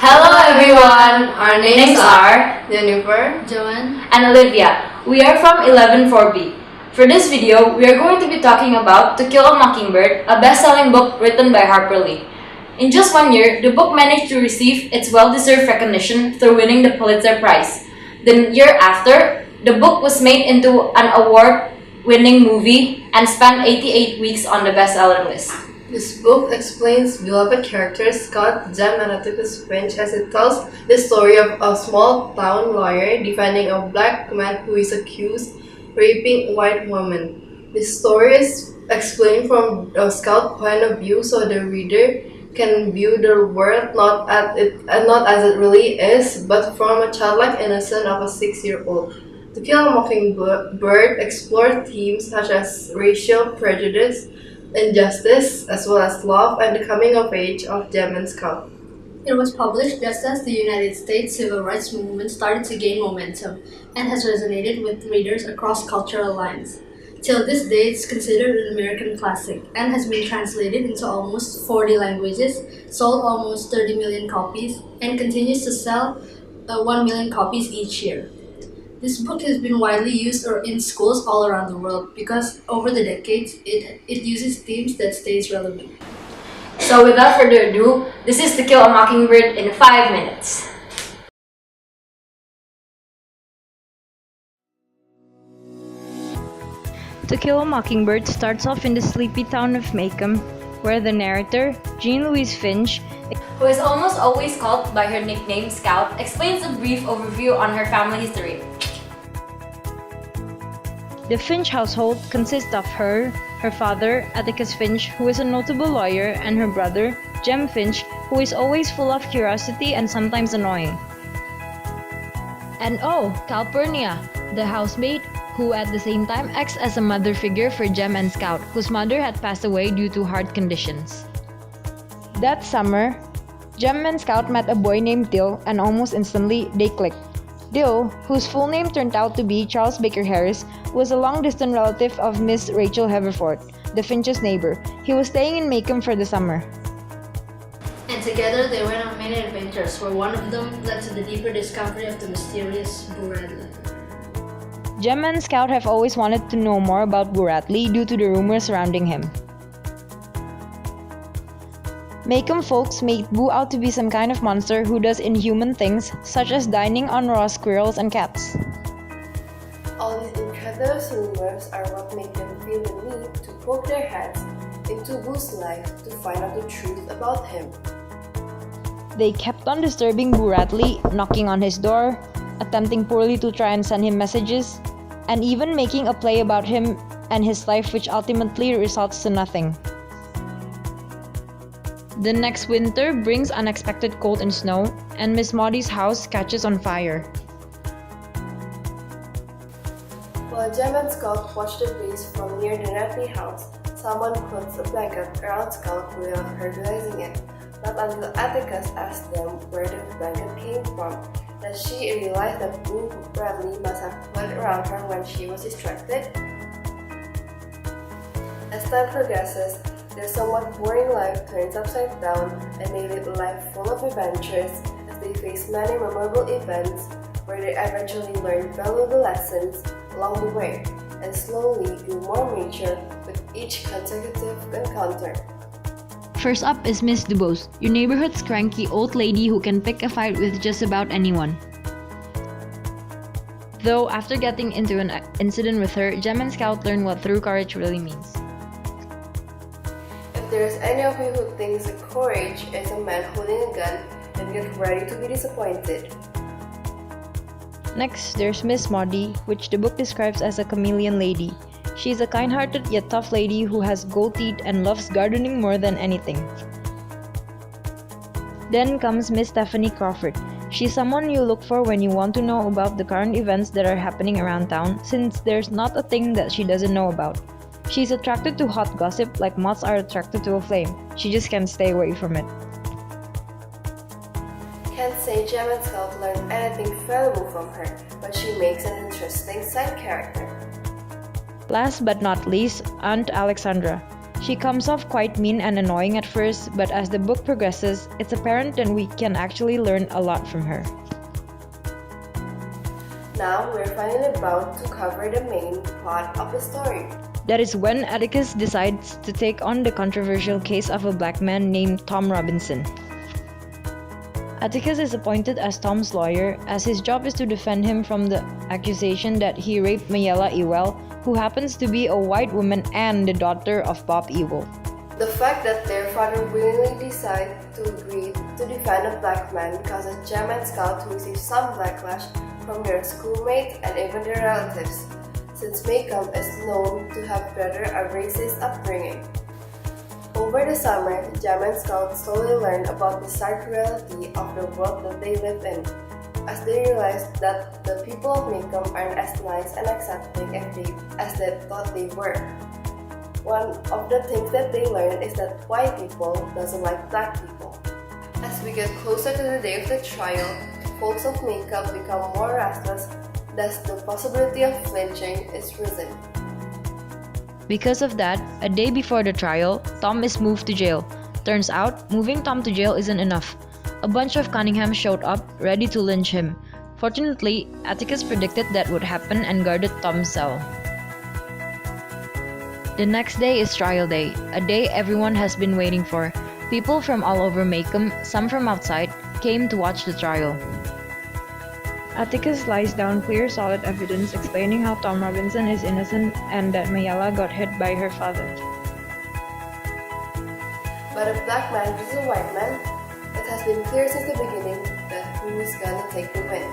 Hello everyone! Our names are Jennifer, Joan, and Olivia. We are from 114B. For this video, we are going to be talking about To Kill a Mockingbird, a best-selling book written by Harper Lee. In just 1 year, the book managed to receive its well-deserved recognition through winning the Pulitzer Prize. The year after, the book was made into an award-winning movie and spent 88 weeks on the bestseller list. this book explains beloved characters Scott, Jem, and Atticus Finch as it tells the story of a small-town lawyer defending a black man who is accused of raping a white woman. This story is explained from a Scout point of view so the reader can view the world not as it really is, but from a childlike innocence of a 6-year-old. To Kill a Mockingbird explores themes such as racial prejudice, injustice, as well as love and the coming of age of Jem and Scout. It was published just as the United States civil rights movement started to gain momentum and has resonated with readers across cultural lines. Till this day, it's considered an American classic and has been translated into almost 40 languages, sold almost 30 million copies, and continues to sell 1 million copies each year. This book has been widely used in schools all around the world because over the decades, it uses themes that stays relevant. So without further ado, this is To Kill a Mockingbird in 5 minutes. To Kill a Mockingbird starts off in the sleepy town of Macomb, where the narrator, Jean Louise Finch, who is almost always called by her nickname Scout, explains a brief overview on her family history. The Finch household consists of her father, Atticus Finch, who is a notable lawyer, and her brother, Jem Finch, who is always full of curiosity and sometimes annoying. And Calpurnia, the housemaid, who at the same time acts as a mother figure for Jem and Scout, whose mother had passed away due to heart conditions. That summer, Jem and Scout met a boy named Dill, and almost instantly they clicked. Dill, whose full name turned out to be Charles Baker Harris, was a long-distance relative of Miss Rachel Haverford, the Finch's neighbor. He was staying in Macomb for the summer. And together they went on many adventures, where one of them led to the deeper discovery of the mysterious Boo Radley. Jem and Scout have always wanted to know more about Boo Radley due to the rumors surrounding him. Macomb folks made Boo out to be some kind of monster who does inhuman things, such as dining on raw squirrels and cats. All these incredulous rumors are what make them feel the need to poke their heads into Boo's life to find out the truth about him. They kept on disturbing Boo Radley, knocking on his door, attempting poorly to try and send him messages, and even making a play about him and his life, which ultimately results to nothing. The next winter brings unexpected cold and snow, and Miss Maudie's house catches on fire. While Jem and Scout watch the blaze from near the Radley house, someone puts a blanket around Scout without her realizing it. Not until Atticus asked them where the blanket came from does she realize that Boo Radley must have put it around her when she was distracted. As time progresses, their somewhat boring life turns upside down and they live a life full of adventures as they face many memorable events where they eventually learn valuable lessons along the way and slowly grew more mature with each consecutive encounter. First up is Miss Dubose, your neighborhood's cranky old lady who can pick a fight with just about anyone. Though after getting into an incident with her, Jem and Scout learn what true courage really means. If there is any of you who thinks that courage is a man holding a gun, then get ready to be disappointed. Next, there's Miss Maudie, which the book describes as a chameleon lady. She's a kind-hearted yet tough lady who has gold teeth and loves gardening more than anything. Then comes Miss Stephanie Crawford. She's someone you look for when you want to know about the current events that are happening around town, since there's not a thing that she doesn't know about. She's attracted to hot gossip like moths are attracted to a flame. She just can't stay away from it. Can't say Jem and Scout learned anything valuable from her, but she makes an interesting side character. Last but not least, Aunt Alexandra. She comes off quite mean and annoying at first, but as the book progresses, it's apparent that we can actually learn a lot from her. Now we're finally about to cover the main plot of the story. That is when Atticus decides to take on the controversial case of a black man named Tom Robinson. Atticus is appointed as Tom's lawyer, as his job is to defend him from the accusation that he raped Mayella Ewell, who happens to be a white woman and the daughter of Bob Ewell. The fact that their father willingly decided to agree to defend a black man causes Jem and Scout to receive some backlash from their schoolmates and even their relatives, since Maycomb is known to have rather a racist upbringing. Over the summer, Jem and Scout slowly learn about the sad reality of the world that they live in, as they realize that the people of Maycomb aren't as nice and accepting as they thought they were. One of the things that they learn is that white people doesn't like black people. As we get closer to the day of the trial, folks of Maycomb become more restless, thus the possibility of lynching is risen. Because of that, a day before the trial, Tom is moved to jail. Turns out, moving Tom to jail isn't enough. A bunch of Cunningham showed up, ready to lynch him. Fortunately, Atticus predicted that would happen and guarded Tom's cell. The next day is trial day, a day everyone has been waiting for. People from all over Maycomb, some from outside, came to watch the trial. Atticus lies down clear, solid evidence explaining how Tom Robinson is innocent and that Mayella got hit by her father. But a black man versus a white man, it has been clear since the beginning that who is gonna take the win.